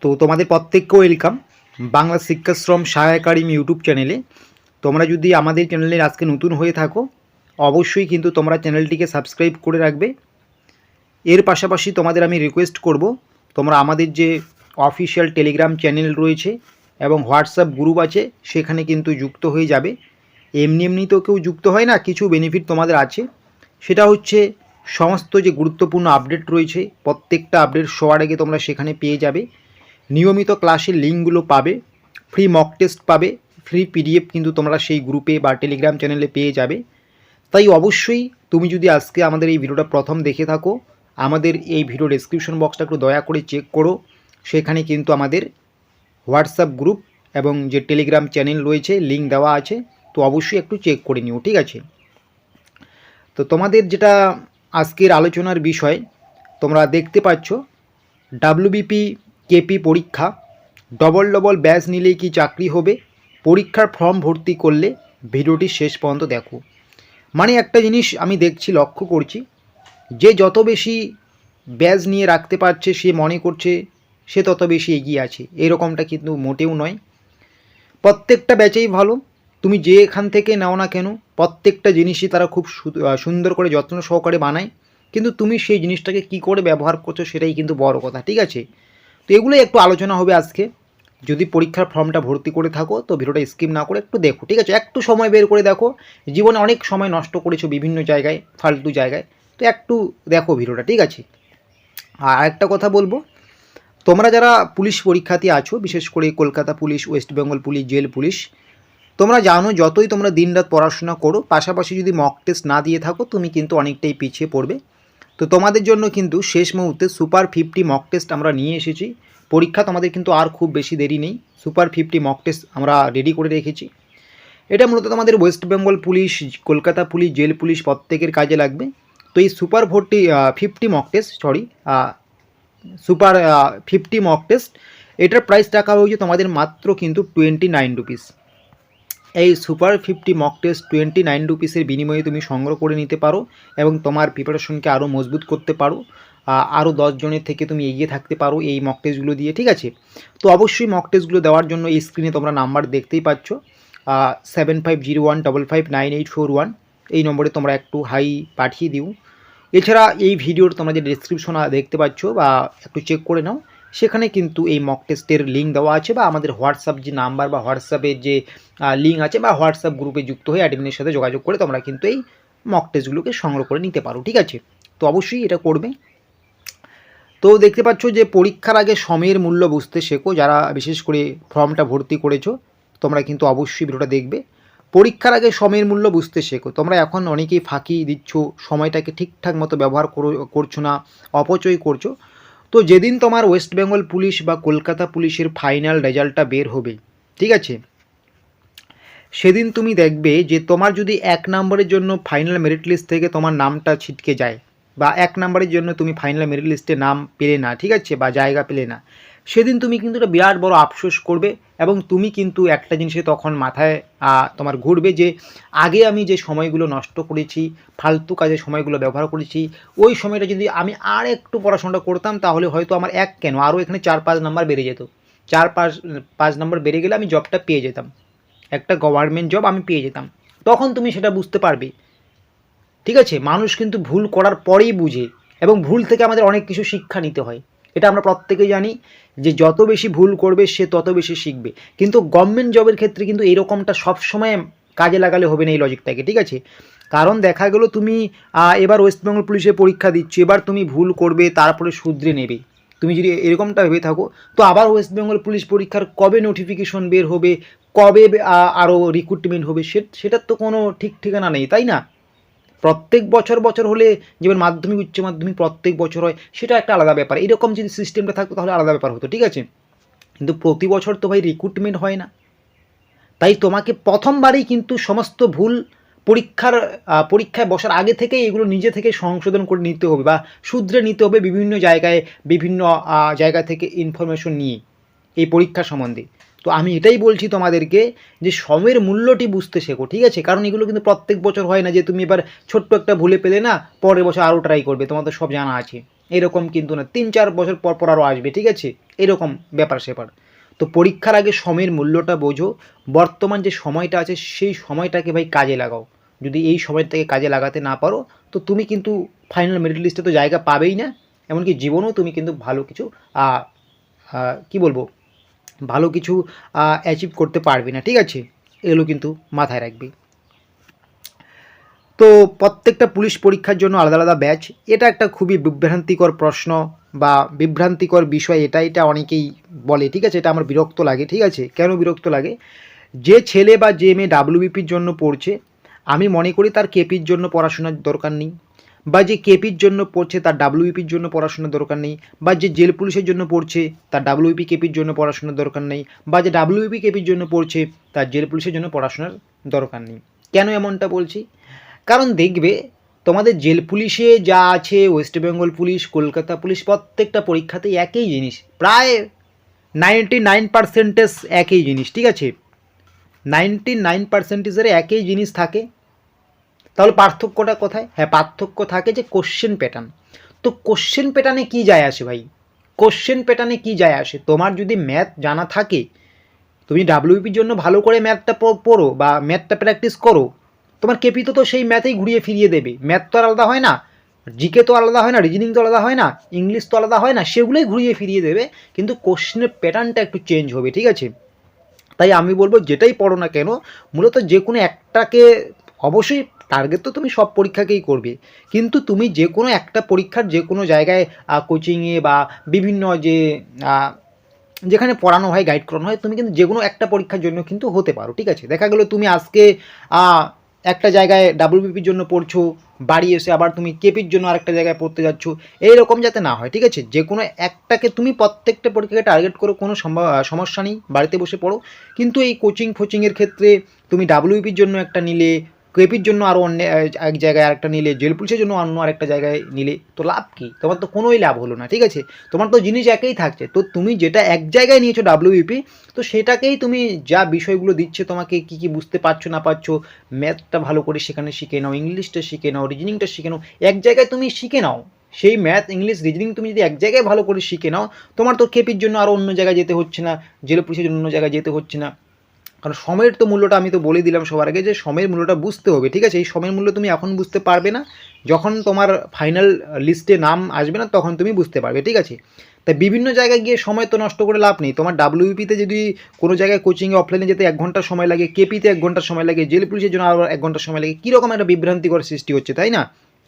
তো তোমাদের প্রত্যেককে ওয়েলকাম বাংলা শিক্ষাশ্রম সহায়কারী ইউটিউব চ্যানেলে। তোমরা যদি আমাদের চ্যানেলে আজকে নতুন হয়ে থাকো অবশ্যই কিন্তু তোমরা চ্যানেলটিকে সাবস্ক্রাইব করে রাখবে। এর পাশাপাশি তোমাদের আমি রিকোয়েস্ট করব, তোমরা আমাদের যে অফিসিয়াল টেলিগ্রাম চ্যানেল রয়েছে এবং হোয়াটসঅ্যাপ গ্রুপ আছে সেখানে কিন্তু যুক্ত হয়ে যাবে। এমনি এমনি তো কেউ যুক্ত হয় না, কিছু বেনিফিট তোমাদের আছে। সেটা হচ্ছে সমস্ত যে গুরুত্বপূর্ণ আপডেট রয়েছে প্রত্যেকটা আপডেট সবার আগে তোমরা সেখানে পেয়ে যাবে। নিয়মিত ক্লাসের লিঙ্কগুলো পাবে, ফ্রি মক টেস্ট পাবে, ফ্রি পিডিএফ কিন্তু তোমরা সেই গ্রুপে বা টেলিগ্রাম চ্যানেলে পেয়ে যাবে। তাই অবশ্যই তুমি যদি আজকে আমাদের এই ভিডিওটা প্রথম দেখে থাকো, আমাদের এই ভিডিও ডেসক্রিপশন বক্সটা একটু দয়া করে চেক করো। সেখানে কিন্তু আমাদের হোয়াটসঅ্যাপ গ্রুপ এবং যে টেলিগ্রাম চ্যানেল রয়েছে লিঙ্ক দেওয়া আছে, তো অবশ্যই একটু চেক করে নিও, ঠিক আছে। তো তোমাদের যেটা আজকের আলোচনার বিষয়, তোমরা দেখতে পাচ্ছ ডাব্লিউবিপি কেপি পরীক্ষা, ডবল ব্যাচ নিলেই কি চাকরি হবে, পরীক্ষার ফর্ম ভর্তি করলে ভিডিওটি শেষ পর্যন্ত দেখো। মানে একটা জিনিস আমি দেখছি, লক্ষ্য করছি, যে যত বেশি ব্যাচ নিয়ে রাখতে পারছে সে মনে করছে সে তত বেশি এগিয়ে আছে, এরকমটা কিন্তু মোটেও নয়। প্রত্যেকটা ব্যাচেই ভালো, তুমি যে এখান থেকে নাও না কেন প্রত্যেকটা জিনিসই তারা খুব সুন্দর করে যত্ন সহকারে বানায়, কিন্তু তুমি সেই জিনিসটাকে কি করে ব্যবহার করছো সেটাই কিন্তু বড় কথা, ঠিক আছে। তো এগুলোই একটু আলোচনা হবে আজকে। যদি পরীক্ষার ফর্মটা ভর্তি করে থাকো তো ভিডিওটা স্কিপ না করে একটু দেখো, ঠিক আছে। একটু সময় বের করে দেখো, জীবনে অনেক সময় নষ্ট করেছো বিভিন্ন জায়গায়, ফালতু জায়গায়, তো একটু দেখো ভিডিওটা, ঠিক আছে। আর একটা কথা বলবো, তোমরা যারা পুলিশ পরীক্ষাতে আছো, বিশেষ করে Kolkata police, West Bengal police, jail police, তোমরা জানো যতই তোমরা দিনরাত পড়াশোনা করো পাশাপাশি যদি মক টেস্ট না দিয়ে থাকো তুমি কিন্তু অনেকটাই পিছিয়ে পড়বে। তো তোমাদের জন্য কিন্তু শেষ মুহূর্তে সুপার 50 মক টেস্ট আমরা নিয়ে এসেছি। পরীক্ষা তোমাদের কিন্তু আর খুব বেশি দেরি নেই, সুপার 50 মক টেস্ট আমরা রেডি করে রেখেছি। এটা মূলত তোমাদের West Bengal police, Kolkata police, jail police প্রত্যেকের কাজে লাগবে। তো এই super 50 mock test super 50 mock test, এটার প্রাইস টাকা হয়েছে তোমাদের মাত্র কিন্তু 29 রুপিস। এই সুপার 50 মক টেস্ট 29 রুপিসের বিনিময়ে তুমি সংগ্রহ করে নিতে পারো এবং তোমার প্রিপারেশনকে আরও মজবুত করতে পারো, আরও 10 জনের থেকে তুমি এগিয়ে থাকতে পারো এই মক টেস্টগুলো দিয়ে, ঠিক আছে। তো অবশ্যই মক টেস্টগুলো দেওয়ার জন্য এই স্ক্রিনে তোমরা নাম্বার দেখতেই পাচ্ছ, 7501559841, এই নম্বরে তোমরা একটু হাই পাঠিয়ে দিও। এছাড়া এই ভিডিওর তোমরা যে ডেসক্রিপশন দেখতে পাচ্ছ বা একটু চেক করে নাও, সেখানে কিন্তু এই মক টেস্টের লিঙ্ক দেওয়া আছে, বা আমাদের হোয়াটসঅ্যাপ যে নাম্বার বা হোয়াটসঅ্যাপের যে লিঙ্ক আছে, বা হোয়াটসঅ্যাপ গ্রুপে যুক্ত হয়ে অ্যাডমিনের সাথে যোগাযোগ করে তোমরা কিন্তু এই মক টেস্টগুলোকে সংগ্রহ করে নিতে পারো, ঠিক আছে। তো অবশ্যই এটা করবে। তো দেখতে পাচ্ছ যে পরীক্ষার আগে সময়ের মূল্য বুঝতে শেখো, যারা বিশেষ করে ফর্মটা ভর্তি করেছো তোমরা কিন্তু অবশ্যই ভিডিওটা দেখবে। পরীক্ষার আগে সময়ের মূল্য বুঝতে শেখো। তোমরা এখন অনেকেই ফাঁকি দিচ্ছ, সময়টাকে ঠিকঠাক মতো ব্যবহার করছো না, অপচয় করছো। তো যেদিন তোমার ওয়েস্ট বেঙ্গল পুলিশ বা কলকাতা পুলিশের ফাইনাল রেজাল্টটা বের হবে, ঠিক আছে, সেদিন তুমি দেখবে যে তোমার যদি 1 নম্বরের জন্য ফাইনাল মেরিট লিস্ট থেকে তোমার নামটা ছিটকে যায়, বা 1 নম্বরের জন্য তুমি ফাইনাল মেরিট লিস্টে নাম পেলে না, ঠিক আছে, বা জায়গা পেলে না, সেদিন তুমি কিন্তু একটা বিরাট বড় আফসোস করবে। এবং তুমি কিন্তু একটা জিনিসে তখন মাথায় তোমার ঘুরবে যে আগে আমি যে সময়গুলো নষ্ট করেছি, ফালতু কাজে সময়গুলো ব্যবহার করেছি, ওই সময়টা যদি আমি আর একটু পড়াশোনাটা করতাম তাহলে হয়তো আমার এক কেন আরও এখানে 4-5 নাম্বার বেড়ে যেত। 4-5 নাম্বার বেড়ে গেলে আমি জবটা পেয়ে যেতাম, একটা গভর্নমেন্ট জব আমি পেয়ে যেতাম। তখন তুমি সেটা বুঝতে পারবে, ঠিক আছে। মানুষ কিন্তু ভুল করার পরেই বুঝে, এবং ভুল থেকে আমাদের অনেক কিছু শিক্ষা নিতে হয়, এটা আমরা প্রত্যেকেই জানি যে যত বেশি ভুল করবে সে তত বেশি শিখবে। কিন্তু গভর্নমেন্ট জবের ক্ষেত্রে কিন্তু এরকমটা সবসময় কাজে লাগালে হবে না এই লজিকটাকে, ঠিক আছে। কারণ দেখা গেল তুমি এবার ওয়েস্ট বেঙ্গল পুলিশের পরীক্ষা দিচ্ছ, এবার তুমি ভুল করবে তারপরে শুধরে নেবে, তুমি যদি এরকমটা ভেবে থাকো তো আবার ওয়েস্ট বেঙ্গল পুলিশ পরীক্ষার কবে নোটিফিকেশন বের হবে, কবে আরও রিক্রুটমেন্ট হবে, সেটার তো কোনো ঠিক ঠিকানা নেই, তাই না। প্রত্যেক বছর হলে, যেমন মাধ্যমিক উচ্চ মাধ্যমিক প্রত্যেক বছর হয়, সেটা একটা আলাদা ব্যাপার। এরকম যদি সিস্টেমটা থাকতো তাহলে আলাদা ব্যাপার হতো, ঠিক আছে। কিন্তু প্রতি বছর তো ভাই রিক্রুটমেন্ট হয় না। তাই তোমাকে প্রথমবারেই কিন্তু সমস্ত ভুল পরীক্ষায় বসার আগে থেকেই এগুলো নিজে থেকে সংশোধন করে নিতে হবে বা শুধরে নিতে হবে, বিভিন্ন জায়গায় বিভিন্ন জায়গা থেকে ইনফরমেশন নিয়ে এই পরীক্ষা সম্বন্ধে। তো আমি এটাই বলছি তোমাদেরকে যে সময়ের মূল্যটি বুঝতে শেখো, ঠিক আছে। কারণ এগুলো কিন্তু প্রত্যেক বছর হয় না যে তুমি এবার ছোট্ট একটা ভুলে পেলে না পরের বছর আরও ট্রাই করবে, তোমার তো সব জানা আছে। এরকম কিন্তু না, 3-4 বছর পর পর আরও আসবে, ঠিক আছে, এরকম ব্যাপার স্যাপার। তো পরীক্ষার আগে সময়ের মূল্যটা বোঝো, বর্তমান যে সময়টা আছে সেই সময়টাকে ভাই কাজে লাগাও। যদি এই সময়টাকে কাজে লাগাতে না পারো তো তুমি কিন্তু ফাইনাল মেরিট লিস্টে তো জায়গা পাবেই না, এমনকি জীবনেও তুমি কিন্তু ভালো কিছু কি বলবো, ভালো কিছু অ্যাচিভ করতে পারবে না, ঠিক আছে, এগুলো কিন্তু মাথায় রাখবে। তো প্রত্যেকটা পুলিশ পরীক্ষার জন্য আলাদা আলাদা ব্যাচ, এটা একটা খুবই বিভ্রান্তিকর প্রশ্ন বা বিভ্রান্তিকর বিষয়, এটা অনেকেই বলে, ঠিক আছে, এটা আমার বিরক্ত লাগে, ঠিক আছে। কেন বিরক্ত লাগে? যে ছেলে বা যে মেয়ে ডাব্লিউবিপির জন্য পড়ছে, আমি মনে করি তার কেপির জন্য পড়াশোনার দরকার নেই, বা যে কেপির জন্য পড়ছে তার ডাব্লিউবিপির জন্য পড়াশোনার দরকার নেই, বা যে জেল পুলিশের জন্য পড়ছে তার ডাব্লিউবিপি কেপির জন্য পড়াশোনার দরকার নেই, বা যে ডাব্লিউবিপি কেপির জন্য পড়ছে তার জেল পুলিশের জন্য পড়াশোনার দরকার নেই। কেন এমনটা বলছি? কারণ দেখবে তোমাদের জেল পুলিশে যা আছে, West Bengal police, Kolkata police, প্রত্যেকটা পরীক্ষাতেই একই জিনিস, প্রায় 99% একই জিনিস, ঠিক আছে, 99% একই জিনিস থাকে। তাহলে পার্থক্যটা কোথায়? হ্যাঁ, পার্থক্য থাকে যে কোশ্চেন প্যাটার্ন। তো কোশ্চেন প্যাটার্নে কী যায় আসে ভাই? কোশ্চেন প্যাটার্নে কী যায় আসে? তোমার যদি ম্যাথ জানা থাকে, তুমি ডাব্লিউপির জন্য ভালো করে ম্যাথটা পড়ো বা ম্যাথটা প্র্যাকটিস করো, তোমার কেপিতে তো সেই ম্যাথেই ঘুরিয়ে ফিরিয়ে দেবে। ম্যাথ তো আলাদা হয় না, জিকে তো আলাদা হয় না, রিজনিং তো আলাদা হয় না, ইংলিশ তো আলাদা হয় না, সেগুলোই ঘুরিয়ে ফিরিয়ে দেবে, কিন্তু কোশ্চেনের প্যাটার্নটা একটু চেঞ্জ হবে, ঠিক আছে। তাই আমি বলবো যেটাই পড়ো না কেন, মূলত যে কোনো একটাকে, অবশ্যই টার্গেট তো তুমি সব পরীক্ষাকেই করবে, কিন্তু তুমি যে কোনো একটা পরীক্ষার যে কোনো জায়গায় কোচিংয়ে বা বিভিন্ন যে যেখানে পড়ানো হয়, গাইড করানো হয়, তুমি কিন্তু যে কোনো একটা পরীক্ষার জন্য কিন্তু হতে পারো, ঠিক আছে। দেখা গেলো তুমি আজকে একটা জায়গায় ডাব্লিউবিপির জন্য পড়ছো, বাড়ি এসে আবার তুমি কেপির জন্য আরেকটা জায়গায় পড়তে যাচ্ছ, এইরকম যাতে না হয়, ঠিক আছে। যে কোনো একটাকে তুমি প্রত্যেকটা পরীক্ষাকে টার্গেট করো, কোনো সমস্যা নেই, বাড়িতে বসে পড়ো, কিন্তু এই কোচিং ফোচিংয়ের ক্ষেত্রে তুমি ডাব্লিউবিপির জন্য একটা নিলে, কেপির জন্য আরও অন্য এক জায়গায় আরেকটা নিলে, জেল পুলিশের জন্য অন্য আরেকটা জায়গায় নিলে, তো লাভ কী? তোমার তো কোনোই লাভ হলো না, ঠিক আছে। তোমার তো জিনিস একই থাকছে, তো তুমি যেটা এক জায়গায় নিয়েছো ডাব্লিউবিপি, তো সেটাকেই তুমি যা বিষয়গুলো দিচ্ছে তোমাকে, কী কী বুঝতে পারছো না পারছো, ম্যাথটা ভালো করে সেখানে শিখে নাও, ইংলিশটা শিখে নাও, রিজনিংটা শিখে নাও, এক জায়গায় তুমি শিখে নাও। সেই ম্যাথ, ইংলিশ, রিজনিং তুমি যদি এক জায়গায় ভালো করে শিখে নাও, তোমার তো কেপির জন্য আরও অন্য জায়গায় যেতে হচ্ছে না, জেল পুলিশের জন্য অন্য জায়গায় যেতে হচ্ছে না। কারণ সময়ের তো মূল্যটা আমি তো বলে দিলাম সবার আগে, যে সময়ের মূল্যটা বুঝতে হবে, ঠিক আছে। এই সময়ের মূল্য তুমি এখন বুঝতে পারবে না, যখন তোমার ফাইনাল লিস্টে নাম আসবে না তখন তুমি বুঝতে পারবে, ঠিক আছে। তাই বিভিন্ন জায়গায় গিয়ে সময় তো নষ্ট করে লাভ নেই। তোমার ডাব্লিউপিতে যদি কোনো জায়গায় কোচিংয়ে অফলাইনে যেতে 1 ঘন্টা সময় লাগে, কেপিতে 1 ঘন্টা সময় লাগে, জেল পুলিশের জন্য আরও 1 ঘন্টা সময় লাগে, কীরকম একটা বিভ্রান্তিকর সৃষ্টি হচ্ছে, তাই না?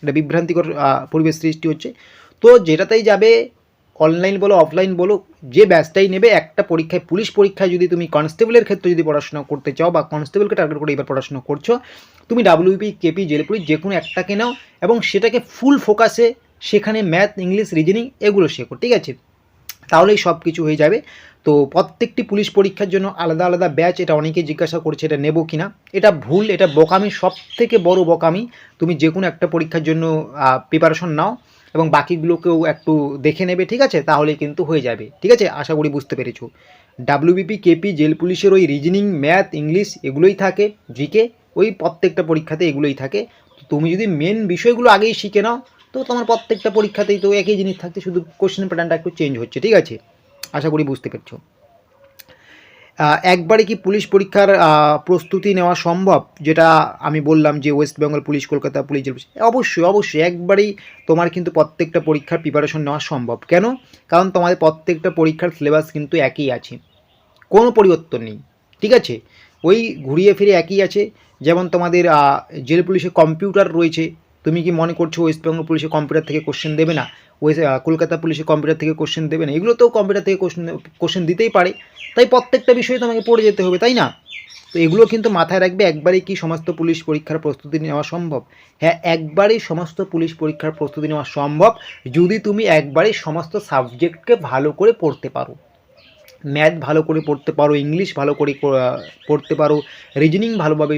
একটা বিভ্রান্তিকর পরিবেশ সৃষ্টি হচ্ছে। তো যেটাতেই যাবে, অনলাইন বলো অফলাইন বলো, যে ব্যাচটাই নেবে, একটা পরীক্ষায়, পুলিশ পরীক্ষায় যদি তুমি কনস্টেবলের ক্ষেত্রে যদি পড়াশোনা করতে চাও বা কনস্টেবলকে টার্গেট করে এবার পড়াশোনা করছো, তুমি ডাব্লিউপি, কেপি, জেল পুলিশ যে কোনো একটাকে নাও এবং সেটাকে ফুল ফোকাসে সেখানে ম্যাথ, ইংলিশ, রিজনিং এগুলো শেখো, ঠিক আছে, তাহলেই সব কিছু হয়ে যাবে। তো প্রত্যেকটি পুলিশ পরীক্ষার জন্য আলাদা আলাদা ব্যাচ, এটা অনেকেই জিজ্ঞাসা করছে এটা নেবো কি না, এটা ভুল, এটা বোকামি, সব থেকে বড় বোকামি। তুমি যে কোনো একটা পরীক্ষার জন্য প্রিপারেশন নাও এবং বাকিগুলোকেও একটু দেখে নেবে, ঠিক আছে, তাহলে কিন্তু হয়ে যাবে, ঠিক আছে। আশা করি বুঝতে পেরেছো। ডাব্লিউবিপি, কেপি, জেল পুলিশের ওই রিজনিং, ম্যাথ, ইংলিশ এগুলোই থাকে, জিকে ওই প্রত্যেকটা পরীক্ষাতে এগুলোই থাকে। তুমি যদি মেন বিষয়গুলো আগেই শিখে নাও, তো তোমার প্রত্যেকটা পরীক্ষাতেই তো একই জিনিস থাকছে, শুধু কোশ্চেন প্যাটার্নটা একটু চেঞ্জ হচ্ছে, ঠিক আছে। আশা করি বুঝতে পেরেছো। একবারে কি পুলিশ পরীক্ষার প্রস্তুতি নেওয়া সম্ভব? যেটা আমি বললাম যে West Bengal police, Kolkata police, jail police, অবশ্যই অবশ্যই একবারেই তোমার কিন্তু প্রত্যেকটা পরীক্ষার প্রিপারেশন নেওয়া সম্ভব। কেন? কারণ তোমাদের প্রত্যেকটা পরীক্ষার সিলেবাস কিন্তু একই আছে, কোনো পরিবর্তন নেই, ঠিক আছে, ওই ঘুরিয়ে ফিরে একই আছে। যেমন তোমাদের জেল পুলিশে কম্পিউটার রয়েছে, তুমি কি মনে করছো ওয়েস্ট বেঙ্গল পুলিশে কম্পিউটার থেকে কোশ্চেন দেবে না? কলকাতা পুলিশে কম্পিউটার থেকে কোশ্চেন দেবে না? এগুলোতেও কম্পিউটার থেকে কোশ্চেন দিতেই পারে। তাই প্রত্যেকটা বিষয়ে তোমাকে পড়ে যেতে হবে, তাই না? তো এগুলো কিন্তু মাথায় রাখবে। একবারেই কি সমস্ত পুলিশ পরীক্ষার প্রস্তুতি নেওয়া সম্ভব? হ্যাঁ, একবারেই সমস্ত পুলিশ পরীক্ষার প্রস্তুতি নেওয়া সম্ভব, যদি তুমি একবারেই সমস্ত সাবজেক্টকে ভালো করে পড়তে পারো। ম্যাথ ভালো করে পড়তে পারো, ইংলিশ ভালো করে পড়তে পারো, রিজনিং ভালোভাবে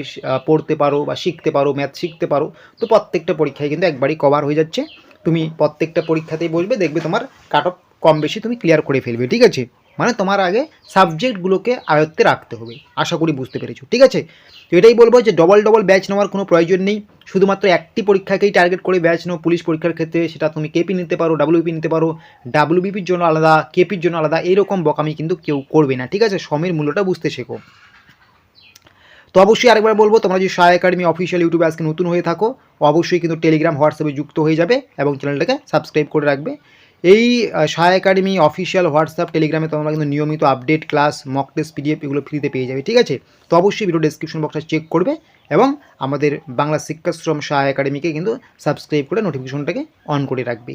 পড়তে পারো বা শিখতে পারো, ম্যাথ শিখতে পারো, তো প্রত্যেকটা পরীক্ষায় কিন্তু একবারই কভার হয়ে যাচ্ছে। তুমি প্রত্যেকটা পরীক্ষাতেই বসবে, দেখবে তোমার কাট অফ কম বেশি তুমি ক্লিয়ার করে ফেলবে, ঠিক আছে। মানে তোমার আগে সাবজেক্টগুলোকে আয়ত্তে রাখতে হবে। আশা করি বুঝতে পেরেছো, ঠিক আছে? তো এটাই বলবো যে ডবল ব্যাচ নেওয়ার কোনো প্রয়োজন নেই, শুধুমাত্র একটি পরীক্ষাকেই টার্গেট করে ব্যাচ নাও। পুলিশ পরীক্ষার ক্ষেত্রে সেটা তুমি কেপি নিতে পারো, ডাব্লিউপি নিতে পারো, ডাব্লিউবিপির জন্য আলাদা, কেপির জন্য আলাদা, এইরকম বকামি কিন্তু কেউ করবে না, ঠিক আছে? সময়ের মূল্যটা বুঝতে শেখো। তো অবশ্যই আরেকবার বলবো, তোমরা যদি সায়া একাডেমি অফিসিয়াল ইউটিউবে আজকে নতুন হয়ে থাকো, অবশ্যই কিন্তু টেলিগ্রাম হোয়াটসঅ্যাপে যুক্ত হয়ে যাবে এবং চ্যানেলটাকে সাবস্ক্রাইব করে রাখবে। এই সায়া একাডেমি অফিসিয়াল হোয়াটসঅ্যাপ টেলিগ্রামে তোমরা কিন্তু নিয়মিত update, class, mock test, PDF এগুলো ফ্রিতে পেয়ে যাবে, ঠিক আছে? তো অবশ্যই ভিডিও ডেসক্রিপশন বক্সটা চেক করবে এবং আমাদের বাংলা শিক্ষাশ্রম সায়া একাডেমিকে কিন্তু সাবস্ক্রাইব করে নোটিফিকেশনটাকে অন করে রাখবে।